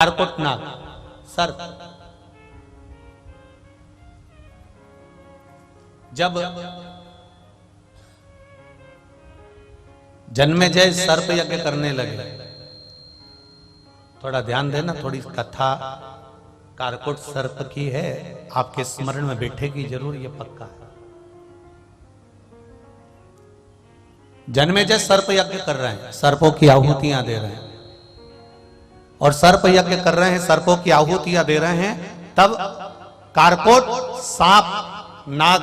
कारकोट नाग सर्प जब जन्मेजय सर्प यज्ञ करने लगे, थोड़ा ध्यान देना, थोड़ी कथा कारकोट सर्प की है, आपके स्मरण में बैठेगी जरूर, ये पक्का है। जन्मेजय सर्प यज्ञ कर रहे हैं, सर्पों की आहुतियां दे रहे हैं, और सर्प यज्ञ कर रहे हैं, सर्पों की आहुतियां दे रहे हैं। तब कारकोट सांप नाग,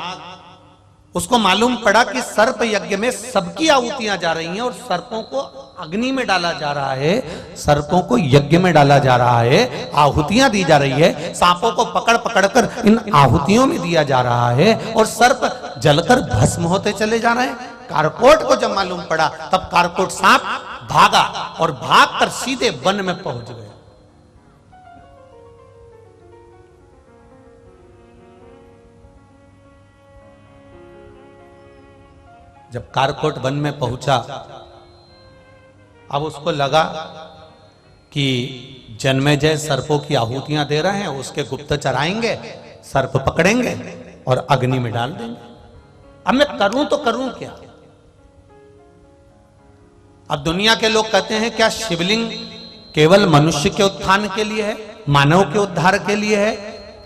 उसको मालूम पड़ा कि सर्प यज्ञ में सबकी आहुतियां जा रही हैं और सर्पों को अग्नि में डाला जा रहा है, सर्पों को यज्ञ में डाला जा रहा है, आहुतियां दी जा रही है, सांपों को पकड़ पकड़कर इन आहुतियों में दिया जा रहा है और सर्प जलकर भस्म होते चले जा रहे हैं। कारकोट को जब मालूम पड़ा तब कारकोट सांप भागा और भागकर सीधे वन में पहुंच गया। जब कारकोट वन में पहुंचा, अब उसको लगा कि जन्मेजय सर्पों की आहुतियां दे रहे हैं, उसके गुप्तचर आएंगे, सर्प पकड़ेंगे और अग्नि में डाल देंगे। अब मैं करूं तो करूं क्या? अब दुनिया के लोग कहते हैं क्या शिवलिंग केवल मनुष्य के उत्थान के लिए है, मानव के उद्धार के लिए है,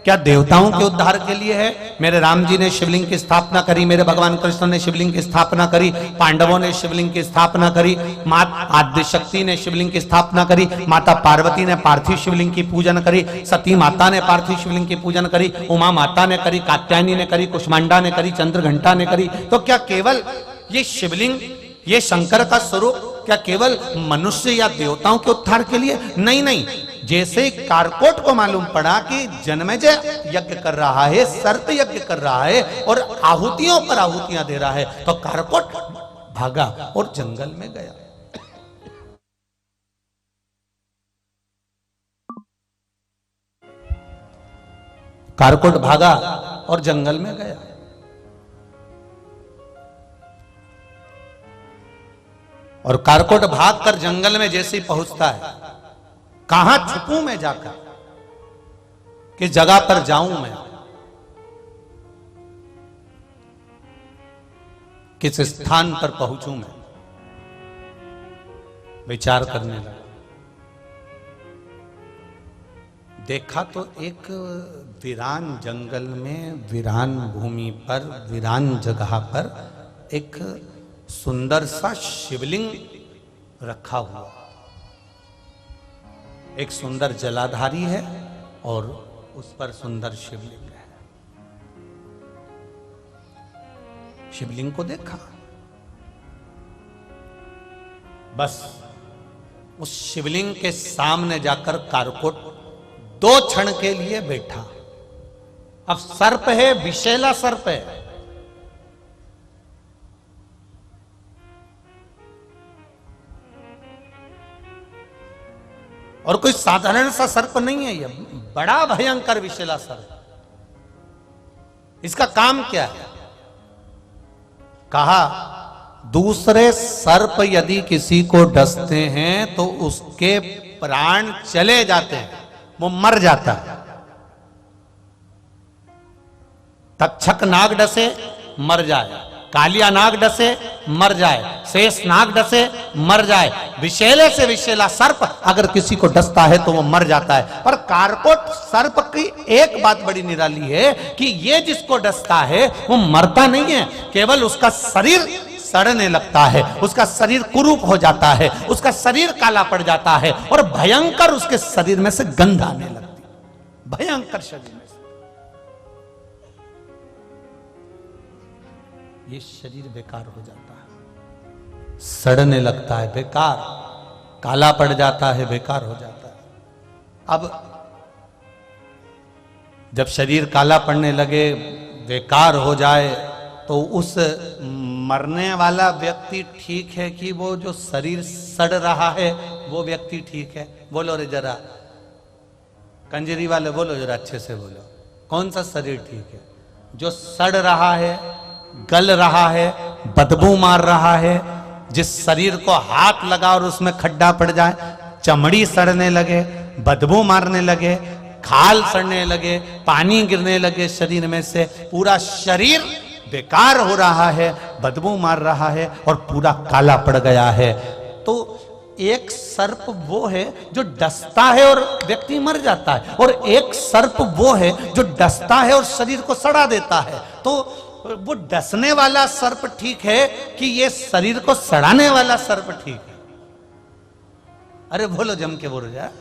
क्या देवताओं के उद्धार के लिए है? मेरे राम जी ने शिवलिंग की स्थापना करी, मेरे भगवान कृष्ण ने शिवलिंग की स्थापना करी, पांडवों ने शिवलिंग की स्थापना करी, माता आद्यशक्ति ने शिवलिंग की स्थापना करी, माता पार्वती ने पार्थिव शिवलिंग की पूजन करी, सती माता ने पार्थिव शिवलिंग की पूजन करी, उमा माता ने करी, कात्यायनी ने करी, कुष्मांडा ने करी, चंद्रघंटा ने करी। तो क्या केवल ये शिवलिंग, ये शंकर का स्वरूप क्या केवल मनुष्य या देवताओं के उद्धार के लिए? नहीं नहीं, जैसे कारकोट को मालूम पड़ा कि जन्मेजय यज्ञ कर रहा है, सर्प यज्ञ कर रहा है और आहुतियों पर आहुतियां दे रहा है, तो कारकोट भागा और जंगल में गया। कारकोट भागा और जंगल में गया। और कारकोट भागकर जंगल में जैसे ही पहुंचता है, कहां छुपूं मैं जाकर, किस जगह पर जाऊं मैं, किस स्थान पर पहुंचूं मैं, विचार करने लगा। देखा तो एक वीरान जंगल में, वीरान भूमि पर, वीरान जगह पर एक सुंदर सा शिवलिंग रखा हुआ, एक सुंदर जलाधारी है और उस पर सुंदर शिवलिंग है। शिवलिंग को देखा, बस उस शिवलिंग के सामने जाकर कारकोट 2 क्षण के लिए बैठा। अब सर्प है, विषैला सर्प है, और कोई साधारण सा सर्प नहीं है, यह बड़ा भयंकर विषैला सर्प। इसका काम क्या है? कहा दूसरे सर्प यदि किसी को डसते हैं तो उसके प्राण चले जाते हैं, वो मर जाता है। तक्षक नाग डसे मर जाए, कालिया नाग डसे मर जाए, शेष नाग डसे मर जाए, विषैले से विषैला सर्प अगर किसी को डसता है तो वो मर जाता है। पर कारकोट सर्प की एक बात बड़ी निराली है कि ये जिसको डसता है वो मरता नहीं है, केवल उसका शरीर सड़ने लगता है, उसका शरीर कुरूप हो जाता है, उसका शरीर काला पड़ जाता है और भयंकर उसके शरीर में से गंध आने लगती है, भयंकर शरीर में से ये शरीर बेकार हो जाता है, सड़ने लगता है, बेकार, काला पड़ जाता है, बेकार हो जाता है। अब जब शरीर काला पड़ने लगे, बेकार हो जाए, तो उस मरने वाला व्यक्ति ठीक है कि वो जो शरीर सड़ रहा है वो व्यक्ति ठीक है? बोलो रे जरा, कंजरी वाले बोलो जरा, अच्छे से बोलो, कौन सा शरीर ठीक है? जो सड़ रहा है, गल रहा है, बदबू मार रहा है, जिस शरीर को हाथ लगा और उसमें खड्डा पड़ जाए, चमड़ी सड़ने लगे, बदबू मारने लगे, खाल सड़ने लगे, पानी गिरने लगे शरीर में से, पूरा शरीर बेकार हो रहा है, बदबू मार रहा है और पूरा काला पड़ गया है। तो एक सर्प वो है जो डसता है और व्यक्ति मर जाता है, और एक सर्प वो है जो डसता है और शरीर को सड़ा देता है। तो वो डसने वाला सर्प ठीक है कि ये शरीर को सड़ाने वाला सर्प ठीक है? अरे बोलो जम के बोलो जाए।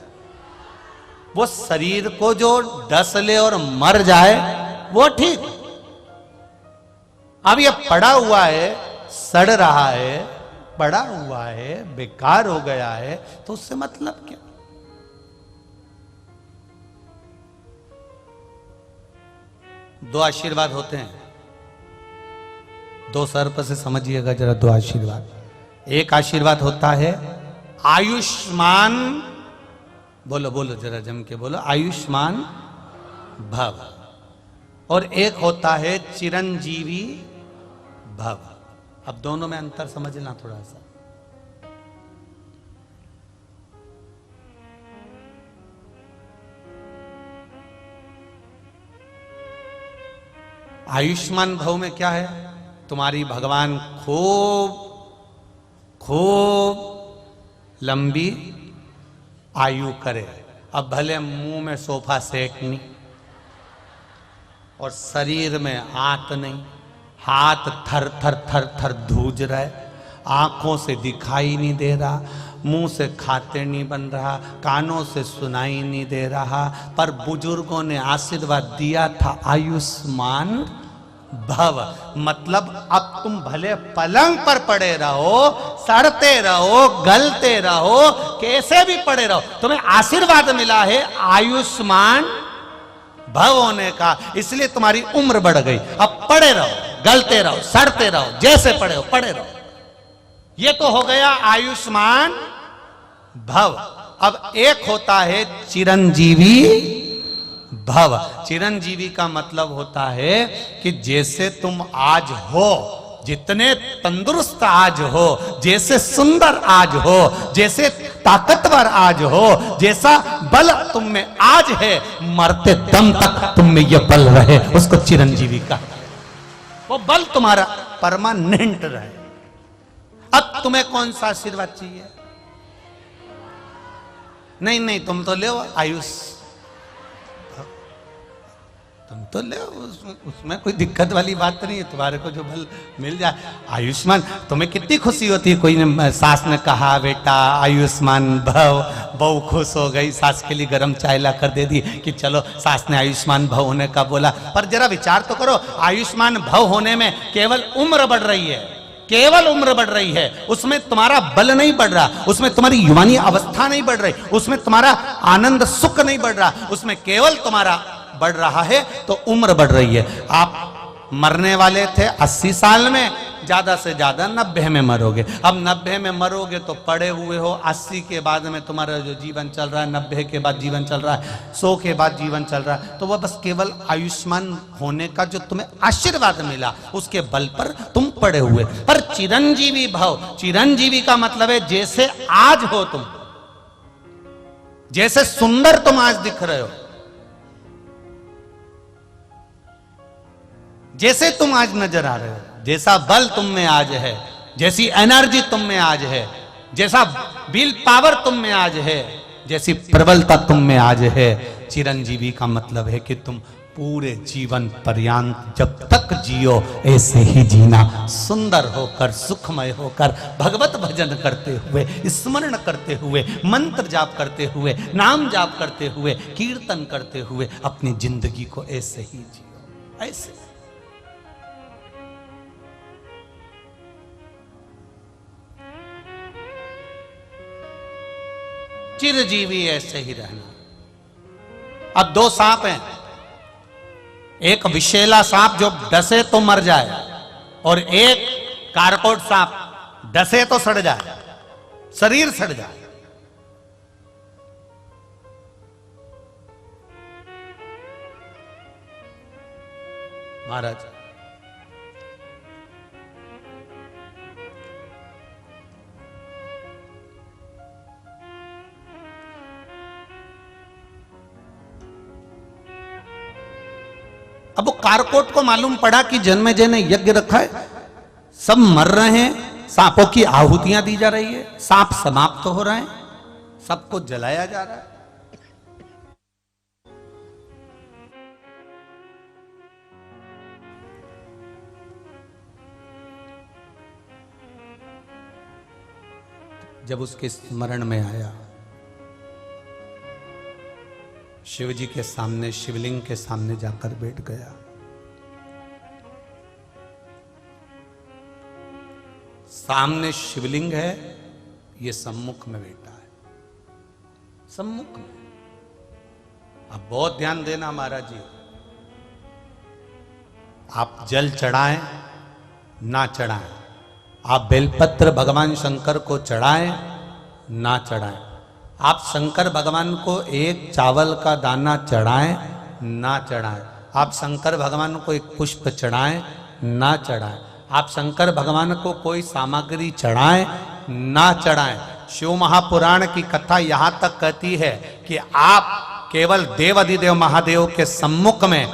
वो शरीर को जो डस ले और मर जाए वो ठीक। अब ये पड़ा हुआ है, सड़ रहा है, पड़ा हुआ है, बेकार हो गया है, तो उससे मतलब क्या? दो आशीर्वाद होते हैं, दो सर्प से समझिएगा जरा दो आशीर्वाद। एक आशीर्वाद होता है आयुष्मान, बोलो बोलो जरा जम के बोलो, आयुष्मान भव। और एक होता है चिरंजीवी भव। अब दोनों में अंतर समझना थोड़ा सा। आयुष्मान भव में क्या है? तुम्हारी भगवान खूब खूब लंबी आयु करे। अब भले मुंह में सोफा सेट नहीं, और शरीर में आंत नहीं, हाथ थर थर थर थर धूज रहे, आंखों से दिखाई नहीं दे रहा, मुंह से खाते नहीं बन रहा, कानों से सुनाई नहीं दे रहा, पर बुजुर्गों ने आशीर्वाद दिया था आयुष्मान भव। मतलब अब तुम भले पलंग पर पड़े रहो, सड़ते रहो, गलते रहो, कैसे भी पड़े रहो, तुम्हें आशीर्वाद मिला है आयुष्मान भव होने का, इसलिए तुम्हारी उम्र बढ़ गई। अब पड़े रहो, गलते रहो, सड़ते रहो, जैसे पड़े हो पड़े रहो। ये तो हो गया आयुष्मान भव। अब एक होता है चिरंजीवी भव। चिरंजीवी का मतलब होता है कि जैसे तुम आज हो, जितने तंदुरुस्त आज हो, जैसे सुंदर आज हो, जैसे ताकतवर आज हो, जैसा बल तुम में आज है, मरते दम तक तुम में यह बल रहे, उसको चिरंजीवी का, वो बल तुम्हारा परमानेंट रहे। अब तुम्हें कौन सा आशीर्वाद चाहिए? नहीं नहीं, तुम तो ले आयुष, तुम तो ले, उसमें कोई दिक्कत वाली बात नहीं है, तुम्हारे को जो बल मिल जाए। आयुष्मान, तुम्हें कितनी खुशी होती है, कोई ने सास ने कहा बेटा आयुष्मान भव, बहू खुश हो गई, सास के लिए गर्म चाय ला कर दे दी कि चलो सास ने आयुष्मान भव होने का बोला। पर जरा विचार तो करो, आयुष्मान भव होने में केवल उम्र बढ़ रही है, केवल उम्र बढ़ रही है, उसमें तुम्हारा बल नहीं बढ़ रहा, उसमें तुम्हारी युवानी अवस्था नहीं बढ़ रही, उसमें तुम्हारा आनंद सुख नहीं बढ़ रहा, उसमें केवल तुम्हारा बढ़ रहा है तो उम्र बढ़ रही है। आप मरने वाले थे 80 साल में, ज्यादा से ज्यादा 90 में मरोगे। अब 90 में मरोगे तो पड़े हुए हो, 80 के बाद में तुम्हारा जो जीवन चल रहा है, 90 के बाद जीवन चल रहा है, 100 के बाद जीवन चल रहा है, तो वह बस केवल आयुष्मान होने का जो तुम्हें आशीर्वाद मिला उसके बल पर तुम पड़े हुए। पर चिरंजीवी भव, चिरंजीवी का मतलब है जैसे आज हो तुम, जैसे सुंदर तुम आज दिख रहे हो, जैसे तुम आज नजर आ रहे हो, जैसा बल तुम में आज है, जैसी एनर्जी तुम में आज है, जैसा विल पावर तुम में आज है, जैसी प्रबलता तुम में आज है। चिरंजीवी का मतलब है कि तुम पूरे जीवन पर्यंत जब तक जियो ऐसे ही जीना, सुंदर होकर, सुखमय होकर, भगवत भजन करते हुए, स्मरण करते हुए, मंत्र जाप करते हुए, नाम जाप करते हुए, कीर्तन करते हुए अपनी जिंदगी को ऐसे ही जियो, ऐसे। चिरजीवी ऐसे ही रहना। अब दो सांप हैं, एक विषैला सांप जो डसे तो मर जाए, और एक कारकोट सांप डसे तो सड़ जाए, शरीर सड़ जाए। महाराज अब वो कारकोट को मालूम पड़ा कि जन्मेजय ने यज्ञ रखा है, सब मर रहे हैं, सांपों की आहुतियां दी जा रही है, सांप समाप्त हो रहे हैं, सबको जलाया जा रहा है। जब उसके स्मरण में आया, शिव जी के सामने, शिवलिंग के सामने जाकर बैठ गया। सामने शिवलिंग है, ये सम्मुख में बैठा है, सम्मुख में। अब बहुत ध्यान देना महाराज जी, आप जल चढ़ाएं ना चढ़ाएं, आप बेलपत्र भगवान शंकर को चढ़ाएं ना चढ़ाएं, आप शंकर भगवान को एक चावल का दाना चढ़ाएं ना चढ़ाएं, आप शंकर भगवान को एक पुष्प चढ़ाएं ना चढ़ाएं, आप शंकर भगवान को कोई सामग्री चढ़ाएं ना चढ़ाएं। शिव महापुराण की कथा यहां तक कहती है कि आप केवल देव अधिदेव महादेव के सम्मुख में,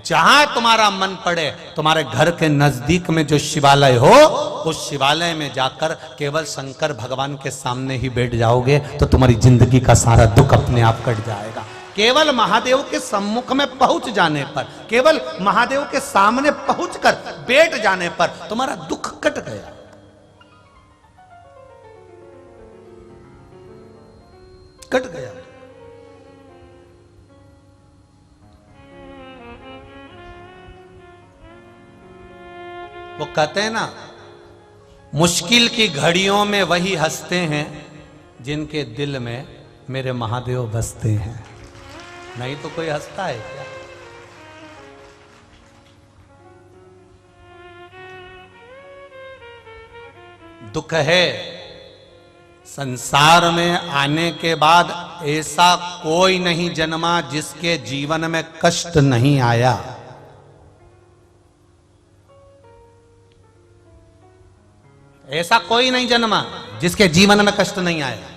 जहां तुम्हारा मन पड़े, तुम्हारे घर के नजदीक में जो शिवालय हो, उस शिवालय में जाकर केवल शंकर भगवान के सामने ही बैठ जाओगे तो तुम्हारी जिंदगी का सारा दुख अपने आप कट जाएगा। केवल महादेव के सम्मुख में पहुंच जाने पर, केवल महादेव के सामने पहुंचकर बैठ जाने पर तुम्हारा दुख कट गया। कट गया। वो कहते हैं ना, मुश्किल की घड़ियों में वही हंसते हैं जिनके दिल में मेरे महादेव बसते हैं। नहीं तो कोई हंसता है क्या? दुख है, संसार में आने के बाद ऐसा कोई नहीं जन्मा जिसके जीवन में कष्ट नहीं आया। ऐसा कोई नहीं जन्मा जिसके जीवन में कष्ट नहीं आया।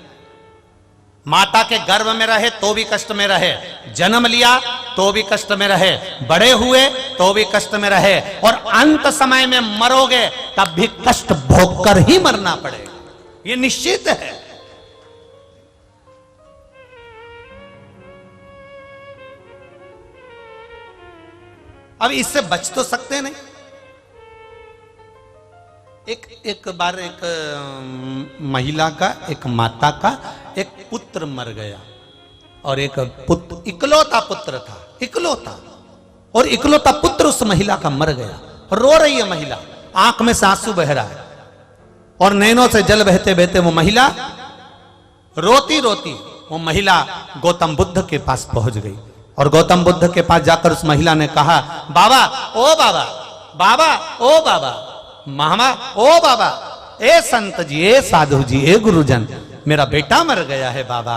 माता के गर्भ में रहे तो भी कष्ट में रहे, जन्म लिया तो भी कष्ट में रहे, बड़े हुए तो भी कष्ट में रहे, और अंत समय में मरोगे तब भी कष्ट भोगकर ही मरना पड़ेगा, ये निश्चित है। अब इससे बच तो सकते नहीं। एक बार एक महिला का, एक माता का एक पुत्र मर गया, और एक पुत्र, इकलौता पुत्र था, इकलौता, और इकलौता पुत्र उस महिला का मर गया। रो रही है महिला, आंख में से आंसू बह रहा है और नैनों से जल बहते बहते वो महिला रोती रोती वो महिला गौतम बुद्ध के पास पहुंच गई। और गौतम बुद्ध के पास जाकर उस महिला ने कहा, बाबा, ओ बाबा, बाबा, ओ बाबा, मामा, ओ बाबा, ए संत जी, ए साधु जी, ए गुरुजन, मेरा बेटा मर गया है बाबा,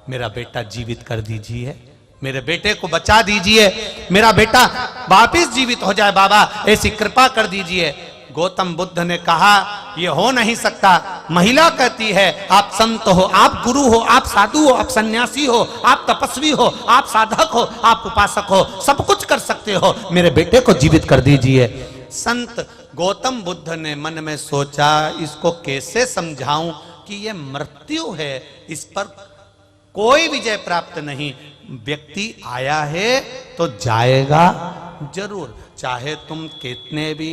मेरा बेटा जीवित कर दीजिए, मेरे बेटे को बचा दीजिए, मेरा बेटा वापिस जीवित हो जाए बाबा, ऐसी कृपा कर दीजिए। गौतम बुद्ध ने कहा, यह हो नहीं सकता। महिला कहती है, आप संत हो, आप गुरु हो, आप साधु हो, आप सन्यासी हो, आप तपस्वी हो, आप साधक हो, आप उपासक हो, सब कुछ कर सकते हो, मेरे बेटे को जीवित कर दीजिए। संत गौतम बुद्ध ने मन में सोचा, इसको कैसे समझाऊं कि यह मृत्यु है, इस पर कोई विजय प्राप्त नहीं। व्यक्ति आया है तो जाएगा जरूर, चाहे तुम कितने भी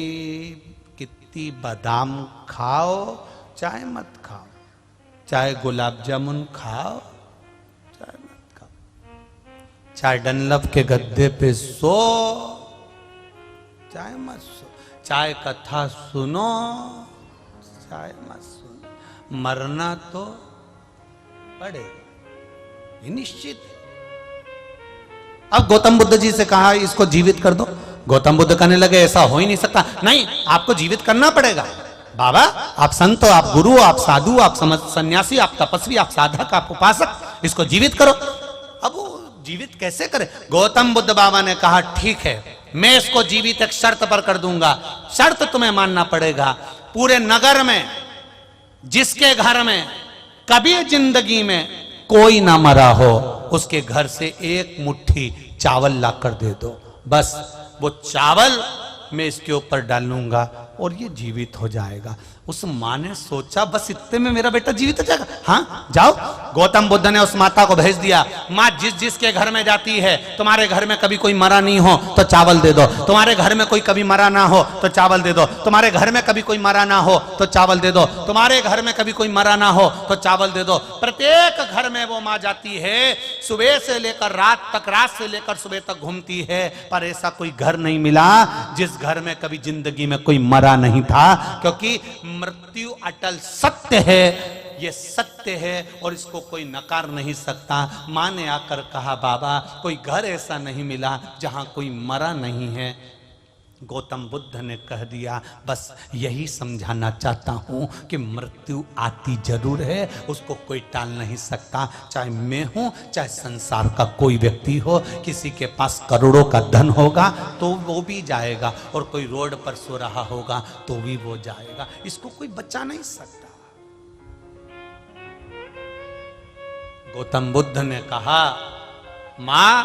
कितनी बादाम खाओ, चाहे मत खाओ, चाहे गुलाब जामुन खाओ, चाहे मत खाओ, चाहे डनलप के गद्दे पे सो, चाहे मत सो, चाहे कथा सुनो, चाहे मत सुनो, मरना तो पड़ेगा, ये निश्चित है। अब गौतम बुद्ध जी से कहा, इसको जीवित कर दो। गौतम बुद्ध कहने लगे, ऐसा हो ही नहीं सकता, नहीं, आपको जीवित करना पड़ेगा। बाबा, आप संत हो, आप गुरु हो, आप साधु, आप सन्यासी, आप तपस्वी, आप साधक, आप उपासक, इसको जीवित करो। अब वो जीवित कैसे करे? गौतम बुद्ध बाबा ने कहा, ठीक है, मैं इसको जीवित एक शर्त पर कर दूंगा। शर्त तुम्हें मानना पड़ेगा, पूरे नगर में जिसके घर में कभी जिंदगी में कोई ना मरा हो, उसके घर से एक मुट्ठी चावल लाकर दे दो, बस वो चावल मैं इसके ऊपर डालूंगा और ये जीवित हो जाएगा। उस माँ ने सोचा बस इतने में मेरा बेटा जीवित हो जाएगा। हाँ जाओ। गौतम बुद्ध ने उस माता को भेज दिया, माँ जिस जिसके घर में जाती है, तुम्हारे घर में कभी कोई मरा नहीं हो तो चावल दे दो, तुम्हारे घर में कोई कभी मरा ना हो तो चावल दे दो, तुम्हारे घर में कभी कोई मरा ना हो तो चावल दे दो, तुम्हारे घर में कभी कोई मरा ना हो तो चावल दे दो। प्रत्येक घर में वो माँ जाती है, सुबह से लेकर रात तक, रात से लेकर सुबह तक घूमती है, पर ऐसा कोई घर नहीं मिला जिस घर में कभी जिंदगी में कोई मरा नहीं था, क्योंकि मृत्यु अटल सत्य है, ये सत्य है और इसको कोई नकार नहीं सकता। मां ने आकर कहा बाबा कोई घर ऐसा नहीं मिला जहां कोई मरा नहीं है। गौतम बुद्ध ने कह दिया बस यही समझाना चाहता हूं कि मृत्यु आती जरूर है, उसको कोई टाल नहीं सकता। चाहे मैं हूं, चाहे संसार का कोई व्यक्ति हो, किसी के पास करोड़ों का धन होगा तो वो भी जाएगा, और कोई रोड पर सो रहा होगा तो भी वो जाएगा, इसको कोई बचा नहीं सकता। गौतम बुद्ध ने कहा मां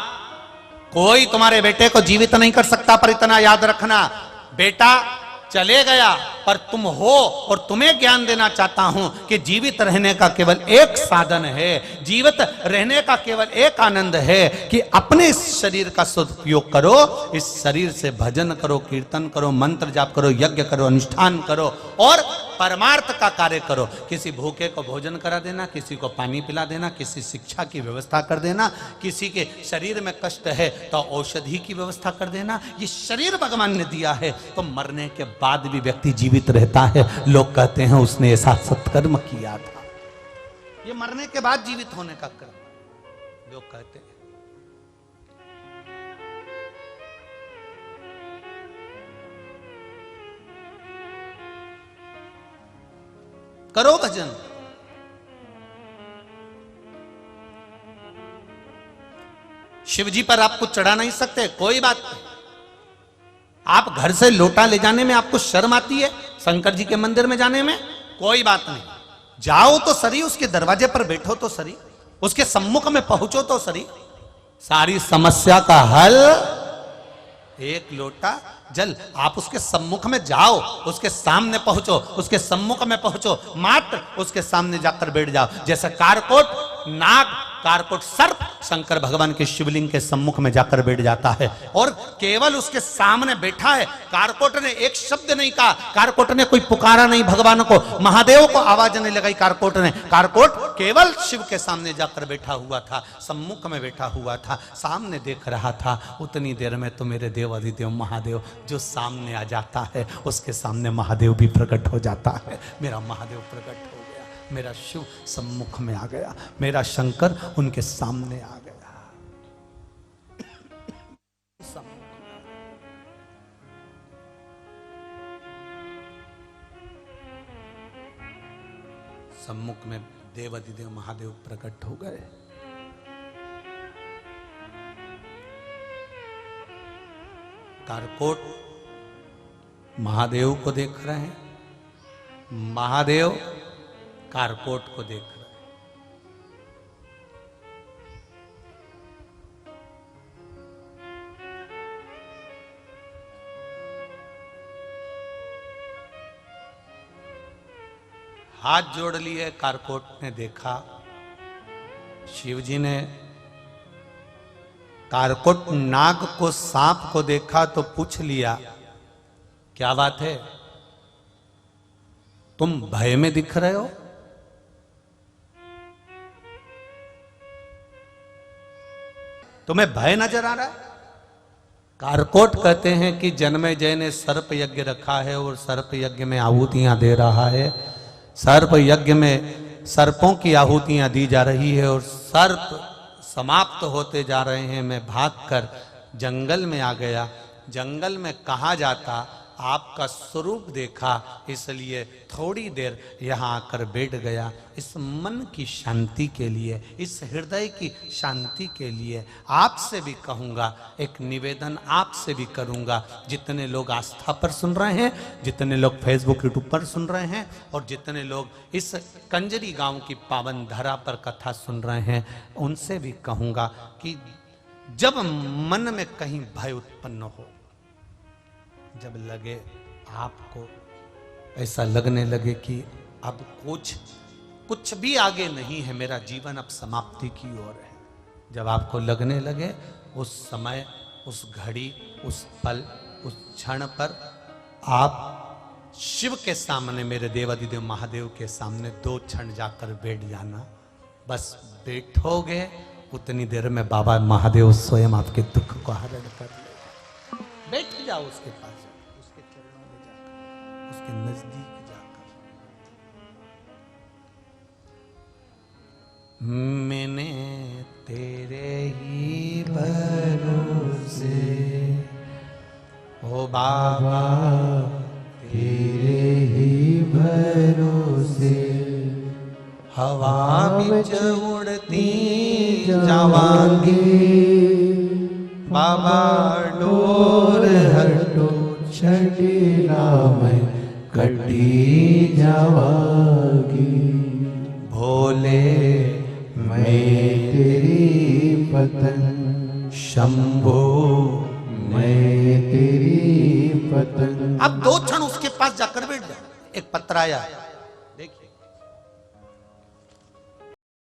कोई तुम्हारे बेटे को जीवित नहीं कर सकता, पर इतना याद रखना बेटा चले गया पर तुम हो, और तुम्हें ज्ञान देना चाहता हूं कि जीवित रहने का केवल एक साधन है, जीवित रहने का केवल एक आनंद है कि अपने इस शरीर का सदुपयोग करो, इस शरीर से भजन करो, कीर्तन करो, मंत्र जाप करो, यज्ञ करो, अनुष्ठान करो और परमार्थ का कार्य करो। किसी भूखे को भोजन करा देना, किसी को पानी पिला देना, किसी शिक्षा की व्यवस्था कर देना, किसी के शरीर में कष्ट है तो औषधि की व्यवस्था कर देना। ये शरीर भगवान ने दिया है, तो मरने के बाद भी व्यक्ति जीवित रहता है। लोग कहते हैं उसने ऐसा सत्कर्म किया था, ये मरने के बाद जीवित होने का कर्म लोग कहते हैं। करो भजन। शिव जी पर आप कुछ चढ़ा नहीं सकते, कोई बात नहीं। आप घर से लोटा ले जाने में आपको शर्म आती है, शंकर जी के मंदिर में जाने में कोई बात नहीं। जाओ तो सरी, उसके दरवाजे पर बैठो तो सरी, उसके सम्मुख में पहुंचो तो सरी। सारी समस्या का हल एक लोटा जल। आप उसके सम्मुख में जाओ, उसके सामने पहुंचो, उसके सम्मुख में पहुंचो, मात्र उसके सामने जाकर बैठ जाओ। जैसे कारकोट नाग, कारकोट सर्प शंकर भगवान के शिवलिंग के सम्मुख में जाकर बैठ जाता है और केवल उसके सामने बैठा है। कारकोट ने एक शब्द नहीं कहा, कारकोट ने कोई पुकारा नहीं भगवान को, महादेव को आवाज नहीं लगाई कारकोट ने। कारकोट केवल शिव के सामने जाकर बैठा हुआ था, सम्मुख में बैठा हुआ था, सामने देख रहा था। उतनी देर में तो मेरे देव अधिदेव महादेव जो सामने आ जाता है, उसके सामने महादेव भी प्रकट हो जाता है। मेरा महादेव प्रकट हो गया, मेरा शिव सम्मुख में आ गया, मेरा शंकर उनके सामने आ गया। सम्मुख में देव अधिदेव महादेव प्रकट हो गए। कारकोट महादेव को देख रहे हैं, महादेव कारकोट को देख रहे हैं। हाथ जोड़ लिए, कारकोट ने देखा, शिवजी ने कारकोट नाग को, सांप को देखा तो पूछ लिया क्या बात है, तुम भय में दिख रहे हो? तुम्हें भय नजर आ रहा है? कारकोट कहते हैं कि जन्मेजय ने सर्प यज्ञ रखा है और सर्प यज्ञ में आहुतियां दे रहा है। सर्प यज्ञ में सर्पों की आहुतियां दी जा रही है और सर्प समाप्त होते जा रहे हैं। मैं भागकर जंगल में आ गया, जंगल में कहा जाता, आपका स्वरूप देखा, इसलिए थोड़ी देर यहाँ आकर बैठ गया। इस मन की शांति के लिए, इस हृदय की शांति के लिए आपसे भी कहूँगा, एक निवेदन आपसे भी करूँगा। जितने लोग आस्था पर सुन रहे हैं, जितने लोग फेसबुक यूट्यूब पर सुन रहे हैं और जितने लोग इस कंजरी गांव की पावन धरा पर कथा सुन रहे हैं, उनसे भी कहूँगा कि जब मन में कहीं भय उत्पन्न हो, जब लगे आपको ऐसा लगने लगे कि अब कुछ भी आगे नहीं है, मेरा जीवन अब समाप्ति की ओर है, जब आपको लगने लगे उस समय, उस घड़ी, उस पल, उस क्षण पर आप शिव के सामने, मेरे देवाधिदेव महादेव के सामने 2 क्षण जाकर बैठ जाना। बस बैठोगे उतनी देर में बाबा महादेव स्वयं आपके दुख को हरण कर ले। बैठ जाओ उसके पास, उसके चरणों में जाकर, उसके नजदीक जाकर। मैंने तेरे ही भरोसे ओ बाबा, तेरे ही भरोसे हवा बिच उड़ती जावांगी, बाबा डोर हटो छड़ीला में कटी जावागी। भोले मैं तेरी पतंग, शंभो मैं तेरी पतंग। अब 2 क्षण उसके पास जाकर बैठ जाओ। एक पत्र आया,